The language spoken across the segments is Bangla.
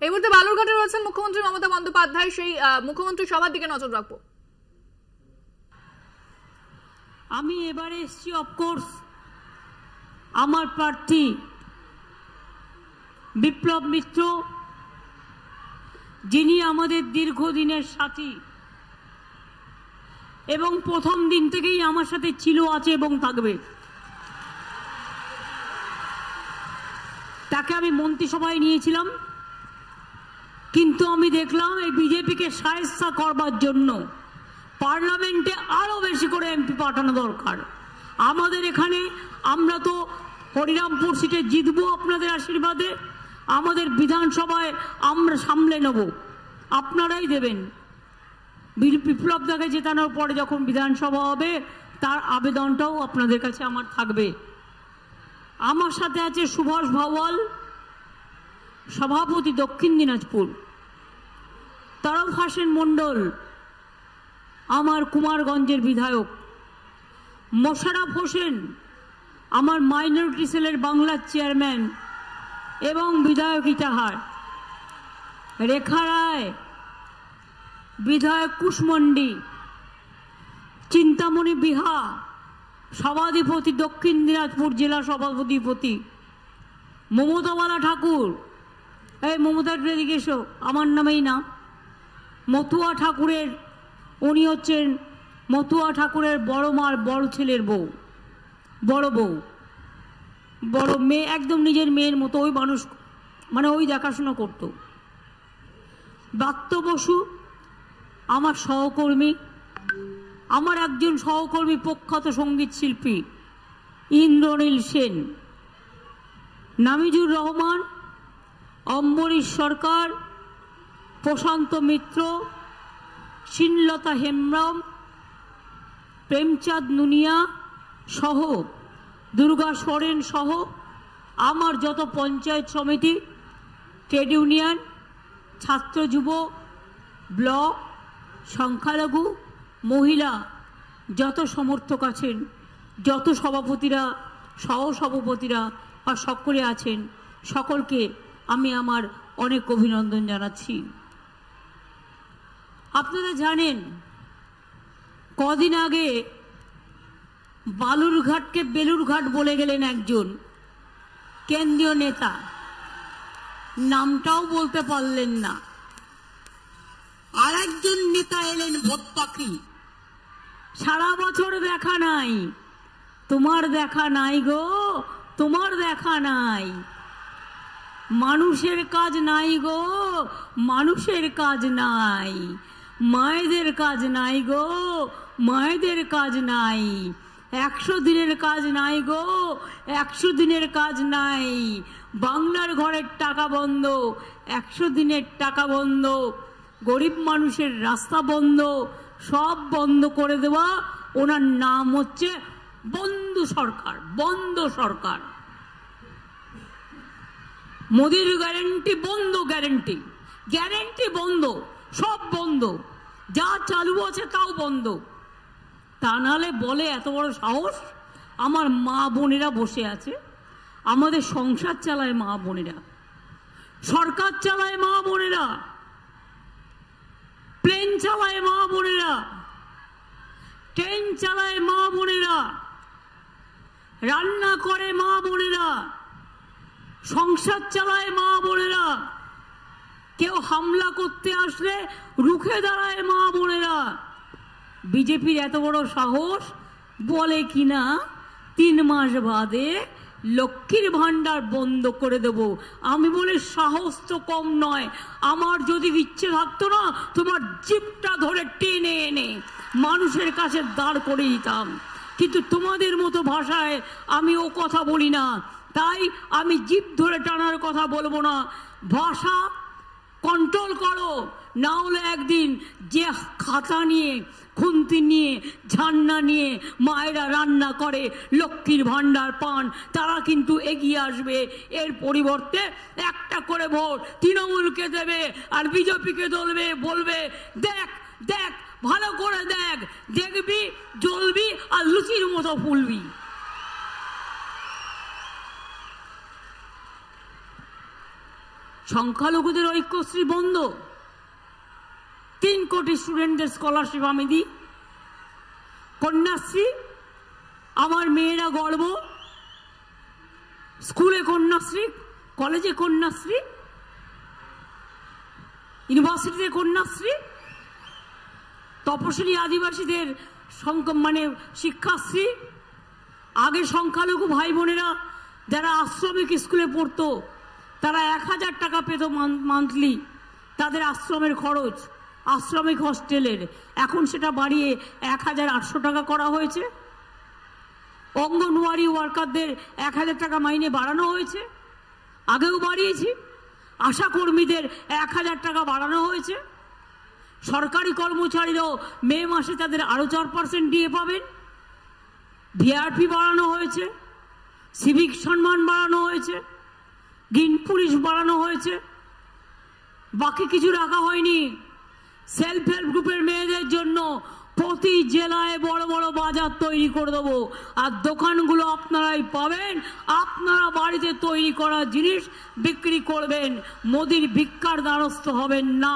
এই মুহূর্তে বালুরঘাটে রয়েছেন মুখ্যমন্ত্রী মমতা বন্দ্যোপাধ্যায়, সেই মুখ্যমন্ত্রী সবার দিকে নজর রাখবো। আমি এবারে এসছি অফকোর্স আমার প্রার্থী বিপ্লব মিত্র, যিনি আমাদের দীর্ঘদিনের সাথী এবং প্রথম দিন থেকেই আমার সাথে ছিল, আছে এবং থাকবে। তাকে আমি মন্ত্রিসভায় নিয়েছিলাম, কিন্তু আমি দেখলাম এই বিজেপিকে শায়েস্তা করবার জন্য পার্লামেন্টে আরো বেশি করে এমপি পাঠানো দরকার। আমাদের এখানে আমরা তো হরিরামপুর সিটে জিতবো আপনাদের আশীর্বাদে, আমাদের বিধানসভায় আমরা সামলে নেব, আপনারাই দেবেন। বিপ্লব দাকে জেতানোর পরে যখন বিধানসভা হবে তার আবেদনটাও আপনাদের কাছে আমার থাকবে। আমার সাথে আছে সুভাষ ভাওয়াল, সভাপতি দক্ষিণ দিনাজপুর, তরফ হাসেন মণ্ডল আমার কুমারগঞ্জের বিধায়ক, মোশাররফ হোসেন আমার মাইনরিটি সেলের বাংলার চেয়ারম্যান এবং বিধায়ক ইটাহার, রেখা রায় বিধায়ক কুশমন্ডি, চিন্তামণি বিহা সভাধিপতি দক্ষিণ দিনাজপুর জেলা সভাধিপতি, মমতাবালা ঠাকুর, এই মমতার এদিকে এসো, আমার নামেই না, মতুয়া ঠাকুরের, উনি হচ্ছেন মতুয়া ঠাকুরের বড় মার বড় ছেলের বউ, বড় বউ, বড় মেয়ে, একদম নিজের মেয়ের মতো ওই মানুষ, মানে ওই দেখাশোনা করত। ব্রাত্য বসু আমার সহকর্মী, আমার একজন সহকর্মী প্রখ্যাত সঙ্গীত শিল্পী ইন্দ্রনীল সেন, নামিজুর রহমান, অম্বরীশ সরকার, প্রশান্ত মিত্র, শ্রীলতা হেমব্রম, প্রেমচাঁদ নুনিয়া সহ, দুর্গা সোরেন সহ আমার যত পঞ্চায়েত সমিতি, ট্রেড ইউনিয়ন, ছাত্র যুব, ব্লক, সংখ্যালঘু, মহিলা যত সমর্থক আছেন, যত সভাপতিরা, সহসভাপতিরা বা সকলে আছেন, সকলকে আমি আমার অনেক অভিনন্দন জানাচ্ছি। আপনারা জানেন কদিন আগে বালুরঘাটকে বেলুরঘাট বলে গেলেন একজন কেন্দ্রীয় নেতা, নামটাও বলতে পারলেন না। আর একজন নেতা এলেন ভোট পাখি, সারা বছর দেখা নাই, তোমার দেখা নাই গো, তোমার দেখা নাই, মানুষের কাজ নাই গো, মানুষের কাজ নাই, মায়েদের কাজ নাই গো, মায়েদের কাজ নাই, 100 দিনের কাজ নাই গো, 100 দিনের কাজ নাই, বাংলার ঘরের টাকা বন্ধ, 100 দিনের টাকা বন্ধ, গরিব মানুষের রাস্তা বন্ধ, সব বন্ধ করে দেওয়া। ওনার নাম হচ্ছে বন্ধ সরকার, বন্ধ সরকার। মোদির গ্যারেন্টি বন্ধ, গ্যারেন্টি, গ্যারেন্টি বন্ধ, সব বন্ধ, যা চালু আছে তাও বন্ধ। তা নাহলে বলে এত বড় সাহস, আমার মা বোনেরা বসে আছে, আমাদের সংসার চালায় মা বোনেরা, সরকার চালায় মা বোনেরা, প্লেন চালায় মা বোনেরা, ট্রেন চালায় মা বোনেরা, রান্না করে মা বোনেরা, সংসার চালায় মা বোনেরা, কেউ হামলা করতে আসলে রুখে দাঁড়ায় মা বোনেরা। বিজেপির এত বড় সাহস, বলে কিনা 3 মাস বাদে লক্ষ্মীর ভান্ডার বন্ধ করে দেব। আমি বলি সাহস তো কম নয়, আমার যদি ইচ্ছে থাকতো না তোমার জিপটা ধরে টেনে এনে মানুষের কাছে দাঁড় করে দিতাম, কিন্তু তোমাদের মতো ভাষায় আমি ও কথা বলি না, তাই আমি জিপ ধরে টানার কথা বলবো না। ভাষা কন্ট্রোল করো, না হলে একদিন যে খাতা নিয়ে, খুন্তি নিয়ে, ঝান্না নিয়ে মায়েরা রান্না করে লক্ষ্মীর ভান্ডার পান, তারা কিন্তু এগিয়ে আসবে। এর পরিবর্তে একটা করে ভোট তৃণমূলকে দেবে আর বিজেপিকে দলবে, বলবে দেখ দেখ ভালো করে দেখ, দেখবি জ্বলবি আর লুচির মতো ফুলবি। সংখ্যালঘুদের ঐক্যশ্রী বন্ধ, 3 কোটি স্টুডেন্টদের স্কলারশিপ আমি দিই। কন্যাশ্রী, আমার মেয়েরা গর্ব, স্কুলে কন্যাশ্রী, কলেজে কন্যাশ্রী, ইউনিভার্সিটিতে কন্যাশ্রী, তপশিলি আদিবাসীদের শিক্ষাশ্রী। আগে সংখ্যালঘু ভাই বোনেরা যারা আশ্রমিক স্কুলে পড়তো তারা 1000 টাকা পেত মান্থলি, তাদের আশ্রমের খরচ, আশ্রমিক হস্টেলের। এখন সেটা বাড়িয়ে 1800 টাকা করা হয়েছে। অঙ্গনওয়াড়ি ওয়ার্কারদের 1000 টাকা মাইনে বাড়ানো হয়েছে, আগেও বাড়িয়েছি। আশা কর্মীদের 1000 টাকা বাড়ানো হয়েছে। সরকারি কর্মচারীরাও মে মাসে তাদের আরো 4% দিয়ে পাবেন। ভিআরপি বাড়ানো হয়েছে, সিভিক সম্মান বাড়ানো হয়েছে, গ্রিন পুলিশ বাড়ানো হয়েছে। বাকি কিছু রাখা হয়নি। সেলফ হেল্প গ্রুপের মেয়েদের জন্য প্রতি জেলায় বড় বড় বাজার তৈরি করে দেবো, আর দোকানগুলো আপনারাই পাবেন। আপনারা বাড়িতে তৈরি করা জিনিস বিক্রি করবেন, মোদির ভিক্ষার দ্বারস্থ হবেন না।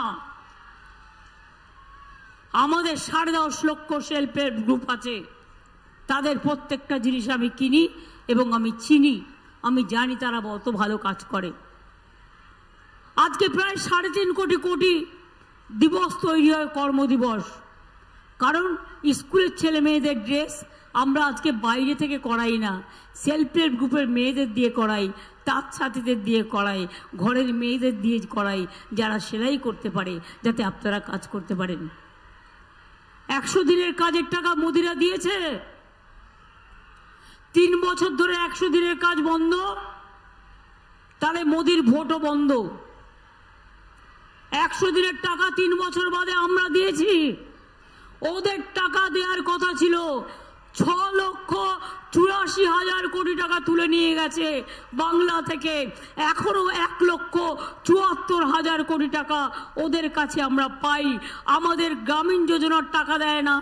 আমাদের 10.5 লক্ষ সেলফ হেল্প গ্রুপ আছে, তাদের প্রত্যেকটা জিনিস আমি কিনি এবং আমি চিনি, আমি জানি তারা কত ভালো কাজ করে। আজকে প্রায় 3.5 কোটি দিবস তৈরি হয়, কর্মদিবস। কারণ স্কুলের ছেলে মেয়েদের ড্রেস আমরা আজকে বাইরে থেকে করাই না, সেলফ হেল্প গ্রুপের মেয়েদের দিয়ে করাই, তাঁত ছাতিদের দিয়ে করাই, ঘরের মেয়েদের দিয়ে করাই, যারা সেলাই করতে পারে, যাতে আপনারা কাজ করতে পারেন। 100 দিনের কাজের টাকা মোদিরা দিয়েছে। 3 বছর ধরে 100 দিনের কাজ বন্ধ, তাহলে মোদির ভোটও বন্ধ। 100 দিনের টাকা 3 বছর বাদে আমরা দিয়েছি। ওদের টাকা দেওয়ার কথা ছিল, 6,84,000 কোটি টাকা তুলে নিয়ে গেছে বাংলা থেকে। এখনো 1,74,000 কোটি টাকা ওদের কাছে আমরা পাই। আমাদের গ্রামীণ যোজনার টাকা দেয় না,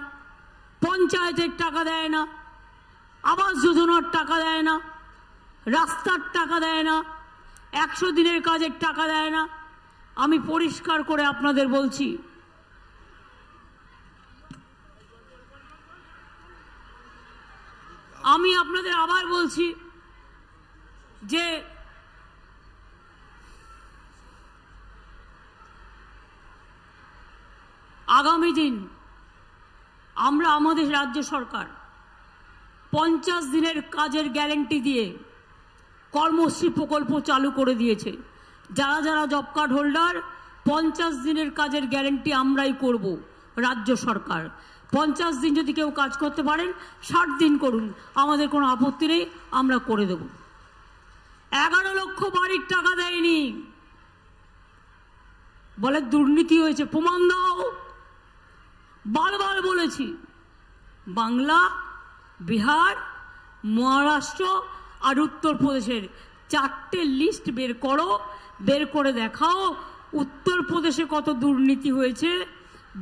পঞ্চায়েতের টাকা দেয় না, আবাস যোজনার টাকা দেয় না, রাস্তার টাকা দেয় না, 100 দিনের কাজের টাকা দেয় না। আমি পরিষ্কার করে আপনাদের বলছি, আমি আপনাদের আবার বলছি যে আগামী দিন আমরা আমাদের রাজ্য সরকার 50 দিনের কাজের গ্যারান্টি দিয়ে কর্মশ্রী প্রকল্প চালু করে দিয়েছে। যারা যারা জব কার্ড হোল্ডার, 50 দিনের কাজের গ্যারান্টি আমরাই করব, রাজ্য সরকার। 50 দিন যদি কেউ কাজ করতে পারেন, 60 দিন করুন, আমাদের কোনো আপত্তি নেই, আমরা করে দেব। 11 লক্ষ বাড়ির টাকা দেয়নি, বলে দুর্নীতি হয়েছে, প্রমাণ দাও। বারবার বলেছি, বাংলা, বিহার, মহারাষ্ট্র আর উত্তরপ্রদেশের 4টে লিস্ট বের করো, বের করে দেখাও উত্তরপ্রদেশে কত দুর্নীতি হয়েছে,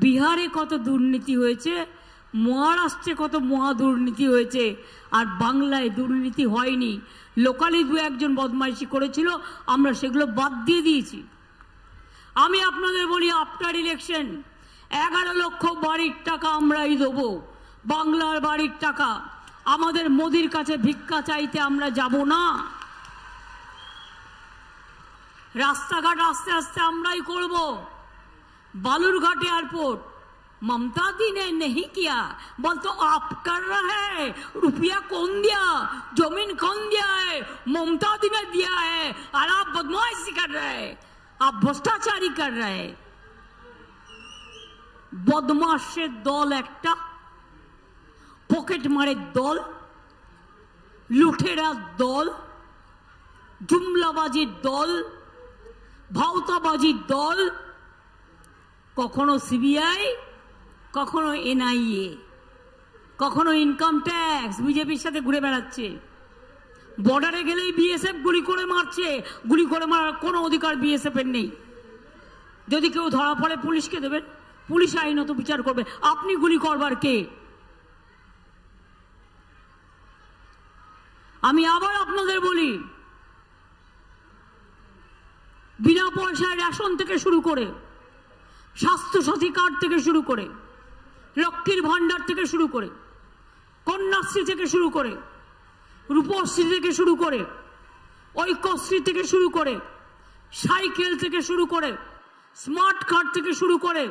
বিহারে কত দুর্নীতি হয়েছে, মহারাষ্ট্রে কত মহা দুর্নীতি হয়েছে, আর বাংলায় দুর্নীতি হয়নি। লোকালি 2-1 বদমাইশি করেছিল, আমরা সেগুলো বাদ দিয়ে দিয়েছি। আমি আপনাদের বলি, আফটার ইলেকশন 11 লক্ষ বাড়ির টাকা আমরাই দেবো, বাংলার বাড়ির টাকা। আমাদের মোদির কাছে ভিক্ষা চাইতে আমরা যাব না। রাস্তাঘাট আস্তে আস্তে আমরাই করব। बालूरघाट एयरपोर्ट ममता दी ने नहीं किया, बोल तो आप कर रहे हैं। रुपया कौन दिया, जमीन कौन दिया है, ममता दी ने दिया है। और आप बदमाशी कर रहे हैं, आप भ्रष्टाचारी कर रहे हैं। बदमाशेर दल एकटा, पकेट मारे दल, लुटेरा दल, जुमलाबाजी दल, भावताबाजी दल। কখনো সিবিআই, কখনো এনআইএ, কখনো ইনকাম ট্যাক্স বিজেপির সাথে ঘুরে বেড়াচ্ছে। বর্ডারে গেলেই বিএসএফ গুলি করে মারছে, গুলি করে মারার কোনো অধিকার বিএসএফ এর নেই। যদি কেউ ধরা পড়ে পুলিশকে দেবেন, পুলিশ আইনত বিচার করবে, আপনি গুলি করবার কে? আমি আবার আপনাদের বলি, বিনা পয়সায় রেশন থেকে শুরু করে, স্বাস্থ্যসাথী কার্ড থেকে শুরু করে, লক্ষ্মীর ভান্ডার থেকে শুরু করে, কন্যাশ্রী থেকে শুরু করে, রূপশ্রী থেকে শুরু করে, ঐক্যশ্রী থেকে শুরু করে, সাইকেল থেকে শুরু করে, স্মার্ট কার্ড থেকে শুরু করে,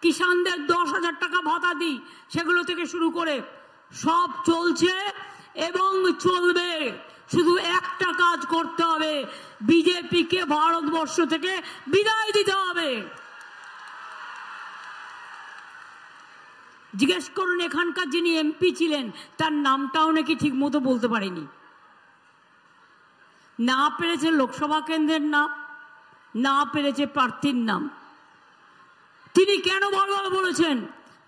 কিষানদের 10,000 টাকা ভাতা দিই সেগুলো থেকে শুরু করে সব চলছে এবং চলবে। শুধু একটা কাজ করতে হবে, বিজেপিকে ভারতবর্ষ থেকে বিদায় দিতে হবে। জিজ্ঞেস করুন এখানকার যিনি এমপি ছিলেন তার নামটাও নাকি ঠিক মতো বলতে পারেনি, না পেরেছে লোকসভা কেন্দ্রের নাম, না পেরেছে প্রার্থীর নাম। তিনি কেন বারবার বলেছেন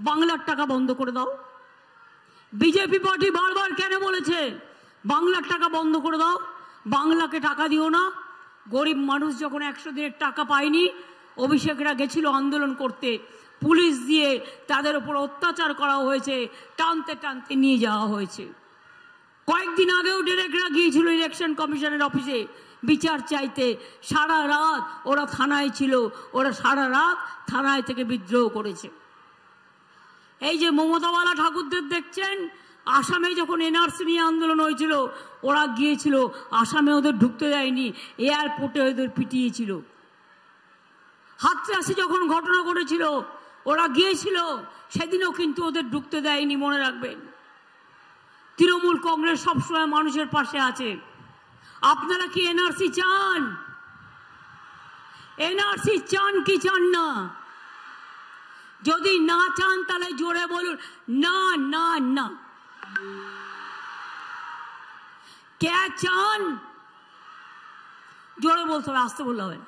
বাংলার টাকা বন্ধ করে দাও? বিজেপি পার্টি বারবার কেন বলেছে বাংলার টাকা বন্ধ করে দাও, বাংলাকে টাকা দিও না? গরিব মানুষ যখন 100 দিনের টাকা পায়নি, অভিষেকরা গেছিল আন্দোলন করতে, পুলিশ দিয়ে তাদের উপর অত্যাচার করা হয়েছে, টানতে টানতে নিয়ে যাওয়া হয়েছে। কয়েকদিন আগেও ডিরেক্টররা গিয়েছিল ইলেকশন কমিশনের অফিসে বিচার চাইতে, সারা রাত ওরা থানায় ছিল, ওরা সারা রাত থানায় থেকে বিদ্রোহ করেছে। এই যে মমতাওয়ালা ঠাকুরদের দেখছেন, আসামে যখন এনআরসি নিয়ে আন্দোলন হয়েছিল ওরা গিয়েছিল, আসামে ওদের ঢুকতে দেয়নি, এয়ারপোর্টে ওদের পিটিয়েছিল। হাতরাসি যখন ঘটনা ঘটেছিল ওরা গিয়েছিল, সেদিনও কিন্তু ওদের ঢুকতে দেয়নি, মনে রাখবেন। তৃণমূল কংগ্রেস সবসময় মানুষের পাশে আছে। আপনারা কি এনআরসি চান? এনআরসি চান কি চান না? যদি না চান তাহলে জোরে বলুন না না না। কে চান? জোরে বলতে হবে, আসতে বলতে হবে।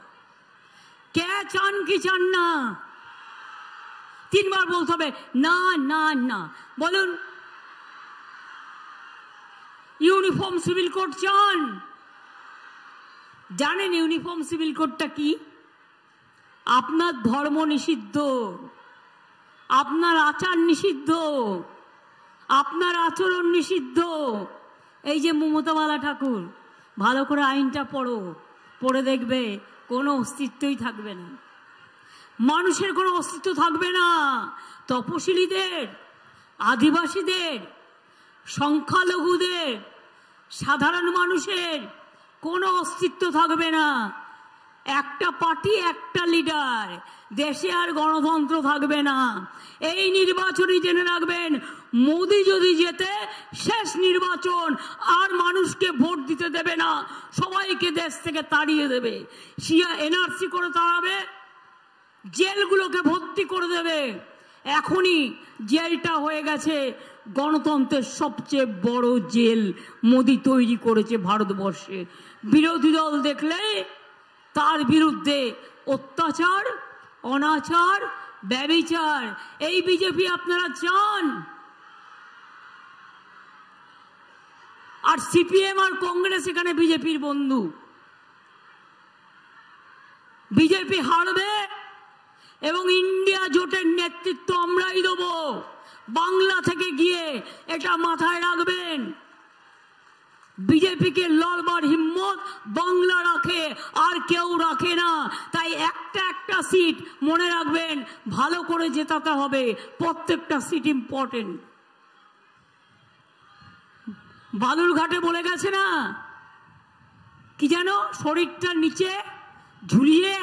কে চান কি চান না? 3 বার বলতে হবে না না না। বলুন। ইউনিফর্ম সিভিল কোড চান? জানেন ইউনিফর্ম সিভিল কোডটা কি? আপনার ধর্ম নিষিদ্ধ, আপনার আচার নিষিদ্ধ, আপনার আচরণ নিষিদ্ধ। এই যে মমতাওয়ালা ঠাকুর, ভালো করে আইনটা পড়ো, পড়ে দেখবে কোনো অস্তিত্বই থাকবে না, মানুষের কোনো অস্তিত্ব থাকবে না। তপশিলীদের, আদিবাসীদের, সংখ্যালঘুদের, সাধারণ মানুষের কোনো অস্তিত্ব থাকবে না। একটা পার্টি, একটা লিডার, দেশে আর গণতন্ত্র থাকবে না। এই নির্বাচনই জেনে রাখবেন, মোদি যদি জেতে শেষ নির্বাচন, আর মানুষকে ভোট দিতে দেবে না, সবাইকে দেশ থেকে তাড়িয়ে দেবে। সিয়া এনআরসি করে তাড়াবে, জেলগুলোকে ভর্তি করে দেবে। এখনই জেলটা হয়ে গেছে গণতন্ত্রের সবচেয়ে বড় জেল মোদি তৈরি করেছে ভারতবর্ষে। বিরোধী দল দেখলে তার বিরুদ্ধে অত্যাচার, অনাচার, ব্যভিচার। এই বিজেপি আপনারা চান? আর সিপিএম আর কংগ্রেস এখানে বিজেপির বন্ধু। বিজেপি হারবে এবং ইন্ডিয়া জোটের নেতৃত্ব আমরাই দেব বাংলা থেকে গিয়ে, এটা মাথায় রাখবেন। বিজেপিকে লড়বার হিম্মত বাংলা রাখে, আর কেউ রাখে না। তাই একটা একটা সিট মনে রাখবেন, ভালো করে জেতাতে হবে, প্রত্যেকটা সিট ইম্পর্টেন্ট। বালুরঘাটে বলে গেছে না কি যেন, শরীরটা নিচে ঝুলিয়ে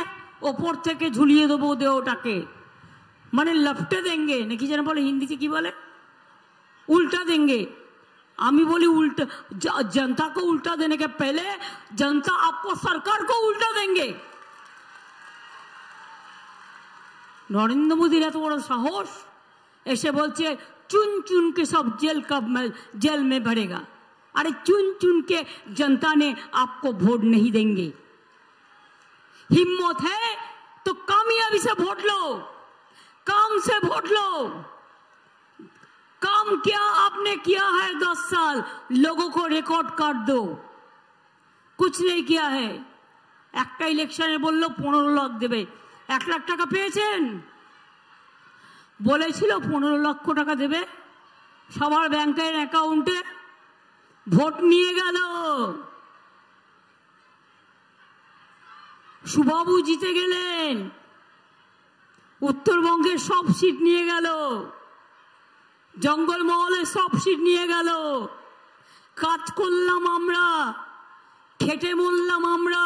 ওপর থেকে ঝুলিয়ে দেবো দেহটাকে, মানে লপটে দেंगे নাকি যেন বলে, হিন্দিতে কি বলে, उल्टा देंगे। আমি বলি उल्टा, जनता को उल्टा देने के पहले जनता आपको सरकार को उल्टा देंगे। नरेंद्र मोदी এত বড় সাহস, এসে বলছে चुन चुन के सब जेल में भरेगा। अरे चुन चुन के जनता ने आपको वोट नहीं देंगे। हिम्मत है तो कामयाबी से वोट लो, काम से वोट लो। काम क्या आपने किया है 10 साल, लोगों को रिकॉर्ड कार्ड दो। कुछ नहीं किया है। একটা ইলেকশনে বললো 15 লাখ দেবে, 1 লাখ টাকা পেয়েছেন? বলেছিল 15 লক্ষ টাকা দেবে সবার ব্যাংকের অ্যাকাউন্টে, ভোট নিয়ে গেল। সুবাবু জিতে গেলেন, উত্তরবঙ্গের সব সিট নিয়ে গেল, জঙ্গলমহলের সব সিট নিয়ে গেল। কাজ করলাম আমরা, খেটে মরলাম আমরা,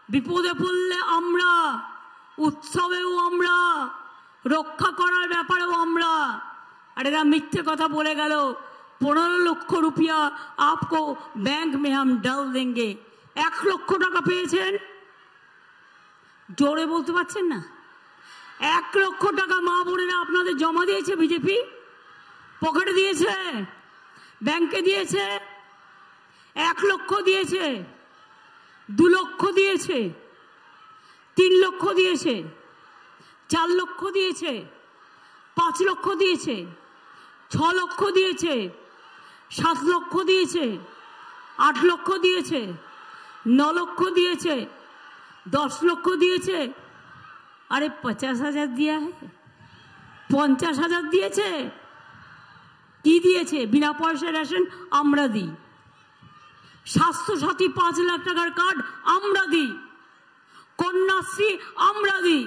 বিপদে পড়লে আমরা, উৎসবেও আমরা, রক্ষা করার ব্যাপারেও আমরা। আর এরা মিথ্যে কথা বলে গেল 15 লক্ষ রুপিয়া আপকো ব্যাংক মে হাম ডাল দেंगे। 1 লক্ষ টাকা পেয়েছেন, জোরে বলতে পারছেন না? 1 লক্ষ টাকা মা বোনেরা আপনাদের জমা দিয়েছে বিজেপি, পকেটে দিয়েছে, ব্যাংকে দিয়েছে। 1 লক্ষ দিয়েছে, 2 লক্ষ দিয়েছে, 3 লক্ষ দিয়েছে, 4 লক্ষ দিয়েছে, 5 লক্ষ দিয়েছে, 6 লক্ষ দিয়েছে, 7 লক্ষ দিয়েছে, 8 লক্ষ দিয়েছে, 9 লক্ষ দিয়েছে, 10 লক্ষ দিয়েছে। আরে 50,000 दिया है, 50,000 দিয়েছে। কি দিয়েছে? বিনা পয়সা রেশন আমরা দিই, স্বাস্থ্যসাথী 5 লাখ টাকার কার্ড আমরা দিই, কন্যাশ্রী আমরা দিই,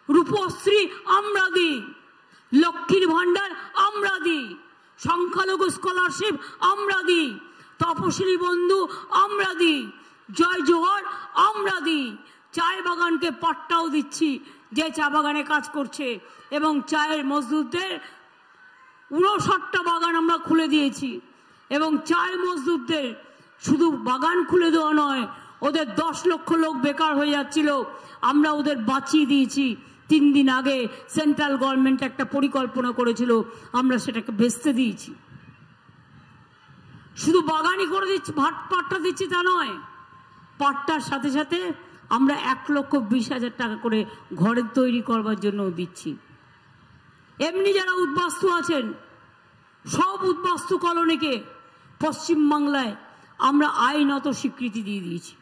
রূপশ্রী আমরা দিই, লক্ষ্মীর ভান্ডার আমরা দিই, সংখ্যালঘু স্কলারশিপ আমরা দিই, তপশিলি বন্ধু আমরা দিই, জয় জোহর আমরা দিই। চায় বাগানকে পাট্টাও দিচ্ছি যে চা বাগানে কাজ করছে, এবং চায়ের মজদুরদের 59টা বাগান আমরা খুলে দিয়েছি। এবং চায়ের মজদুরদের শুধু বাগান খুলে দেওয়া নয়, ওদের 10 লক্ষ লোক বেকার হয়ে যাচ্ছিল, আমরা ওদের বাঁচিয়ে দিয়েছি। 3 দিন আগে সেন্ট্রাল গভর্নমেন্ট একটা পরিকল্পনা করেছিল, আমরা সেটাকে ভেস্তে দিয়েছি। শুধু বাগানই করে দিচ্ছি, পাট্টা দিচ্ছি তা নয়, পাট্টার সাথে সাথে আমরা 1,20,000 টাকা করে ঘরের তৈরি করবার জন্য দিচ্ছি। এমনি যারা উদ্বাস্তু আছেন, সব উদ্বাস্তু কলোনিকে পশ্চিমবাংলায় আমরা আইনত স্বীকৃতি দিয়ে দিয়েছি।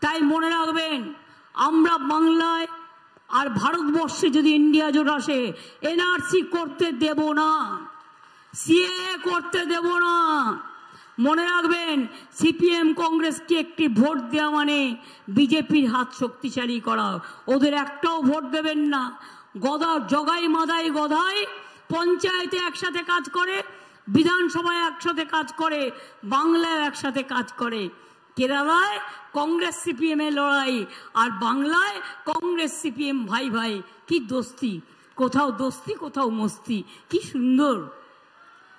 তাই মনে রাখবেন, আমরা বাংলায় আর ভারতবর্ষে যদি ইন্ডিয়া জোট আসে, এনআরসি করতে দেব না, সিএএ করতে দেব না। মনে রাখবেন, সিপিএম কংগ্রেসকে একটি ভোট দেওয়া মানে বিজেপির হাত শক্তিশালী করা। ওদের একটাও ভোট দেবেন না। গদা জগাই মাদাই গদাই পঞ্চায়েতে একসাথে কাজ করে, বিধানসভায় একসাথে কাজ করে, বাংলায় একসাথে কাজ করে। কেরালায় কংগ্রেস সিপিএম এর লড়াই, আর বাংলায় কংগ্রেস সিপিএম ভাই ভাই। কি দোস্তি, কোথাও দোস্তি কোথাও মস্তি, কি সুন্দর।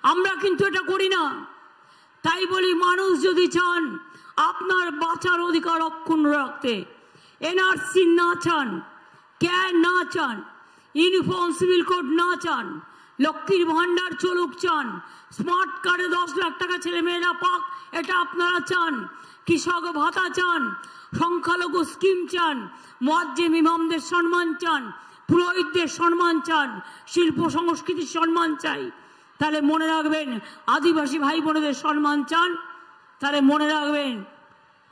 আমরা কিন্তু এটা করি না। তাই বলি, মানুষ যদি চান আপনার বাঁচার অধিকার অক্ষুণ্ণ রাখতে, এনআরসি না চান, ক্যার না চান, ইউনিফর্ম সিভিল কোড না চান, লক্ষ্মীর ভান্ডার চলুক চান, স্মার্ট কার্ডে 10 লাখ টাকা ছেলে মেয়েরা পাক, এটা আপনারা চান, কৃষক ভাতা চান, সংখ্যালঘু স্কিম চান, মুয়াজ্জিম ইমামদের সম্মান চান, পুরোহিতদের সম্মান চান, শিল্প সংস্কৃতির সম্মান চাই, তাহলে মনে রাখবেন, আদিবাসী ভাই বোনেদের সম্মান চান, তাহলে মনে রাখবেন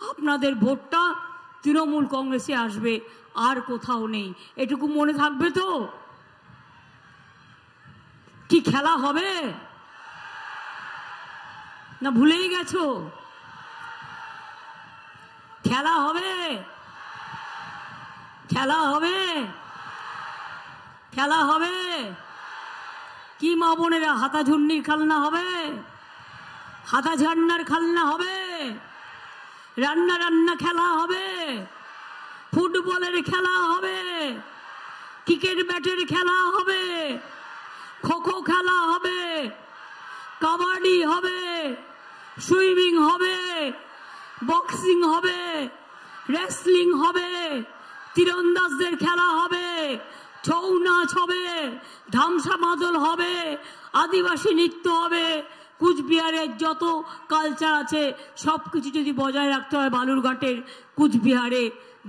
আপনাদের ভোটটা তৃণমূল কংগ্রেসে আসবে, আর কোথাও নেই। এটুকু মনে থাকবে তো? কি খেলা হবে না ভুলেই গেছো? খেলা হবে, খেলা হবে, খেলা হবে। কি মা বোনেরা, হাতা ঝুন্নির খেলনা হবে, হাতা ঝান্নার খেলনা হবে, রান্না রান্না খেলা হবে, ফুটবলের খেলা হবে, ক্রিকেট ব্যাটের খেলা হবে, খোখো খেলা হবে, কাবাডি হবে, সুইমিং হবে, বক্সিং হবে, রেসলিং হবে, তীরন্দাজদের খেলা হবে, ছৌ নাচ হবে, ধামসা মাদল হবে, আদিবাসী নৃত্য হবে। কুচবিহারের যত কালচার আছে সব কিছু যদি বজায় রাখতে হয়, বালুরঘাটের, কুচবিহারে,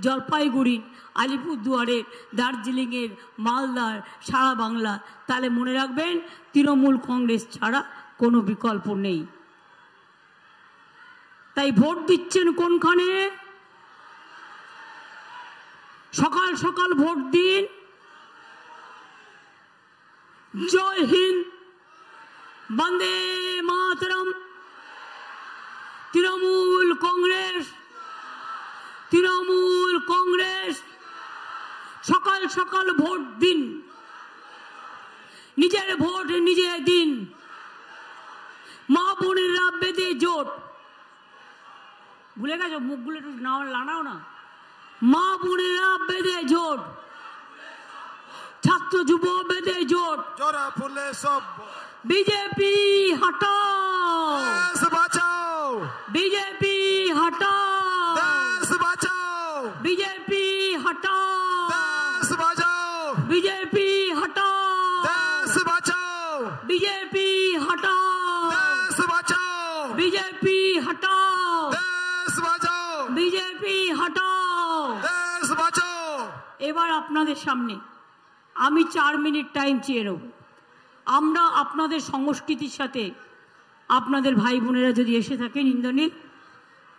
জলপাইগুড়ি, আলিপুরদুয়ারের, দার্জিলিংয়ের, মালদার, সারা বাংলা, তাহলে মনে রাখবেন তৃণমূল কংগ্রেস ছাড়া কোনো বিকল্প নেই। তাই ভোট দিচ্ছেন কোনখানে? সকাল সকাল ভোট দিন। জয় হিন্দ, বন্দে মাতরম। তৃণমূল কংগ্রেস, তৃণমূল কংগ্রেস সকাল সকাল ভোট দিন, নিজের ভোট নিজে দিন। মা বোনেরা বেঁধে জোট, ভুলে গেছো মুখগুলো একটু লানাও না। মা বোনেরা বেঁধে জোট, ছাত্র যুব বেঁধে জোট, জোড়া ফুলে সব বিজেপি হটাও, দেশ বাঁচাও, বিজেপি হটাও, দেশ বাঁচাও, বিজেপি হটাও, দেশ বাঁচাও, বিজেপি হটাও, দেশ বাঁচাও, বিজেপি হটাও, দেশ বাঁচাও, বিজেপি হটাও, দেশ বাঁচাও, বিজেপি হটাও। দেশ বাঁচাও। এবার আপনাদের সামনে আমি 4 মিনিট টাইম চেয়ে নেব। আমরা আপনাদের সংস্কৃতির সাথে আপনাদের ভাই বোনেরা যদি এসে থাকেন ইন্দ্রনীল,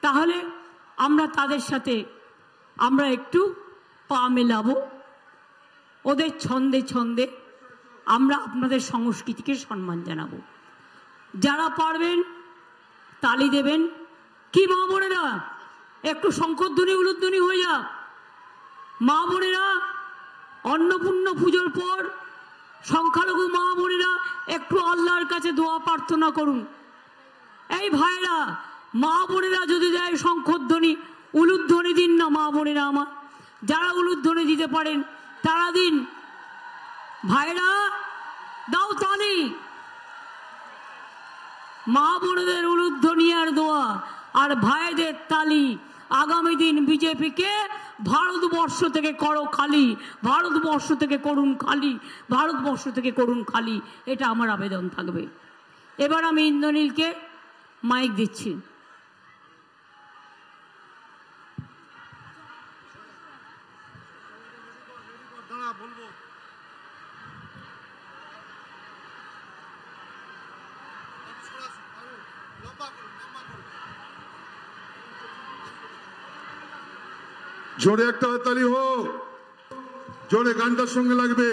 তাহলে আমরা তাদের সাথে আমরা একটু পা মেলাবো, ওদের ছন্দে ছন্দে আমরা আপনাদের সংস্কৃতিকে সম্মান জানাবো। যারা পারবেন তালি দেবেন। কি মা বোনেরা একটু শঙ্করধ্বনি উলুধ্বনি হয়ে যা। মা বোনেরা অন্নপূর্ণ পুজোর পর সংখ্যালঘু মা বোনেরা একটু আল্লাহর কাছে দোয়া প্রার্থনা করুন। এই ভাইরা মা বোনেরা যদি দেয় শঙ্খধ্বনি, উলুধ্বনি দিন না মা বোনেরা আমার। যারা উলুধ্বনি দিতে পারেন তারা দিন। ভাইরা দাও তালি। মা বোনেদের উলুধ্বনি আর দোয়া আর ভাইদের তালি। আগামী দিন বিজেপিকে ভারতবর্ষ থেকে করো খালি, ভারতবর্ষ থেকে করুন খালি, ভারতবর্ষ থেকে করুন খালি, এটা আমার আবেদন থাকবে। এবার আমি ইন্দ্রনীলকে মাইক দিচ্ছি। জোরে একটা হাততালি হোক, জোরে গানটার সঙ্গে লাগবে।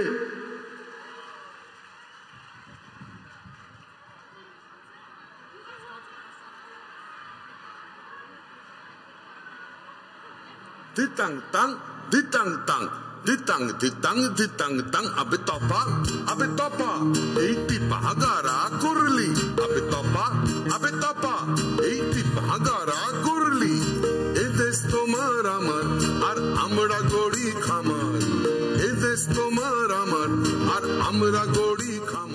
ditang tang ditang tang ditang ditang ditang tang abitopa eiti bahagara kurli abitopa eiti bahagara kurli edes tomar amar ar amra gori khamar edes tomar amar ar amra gori khamar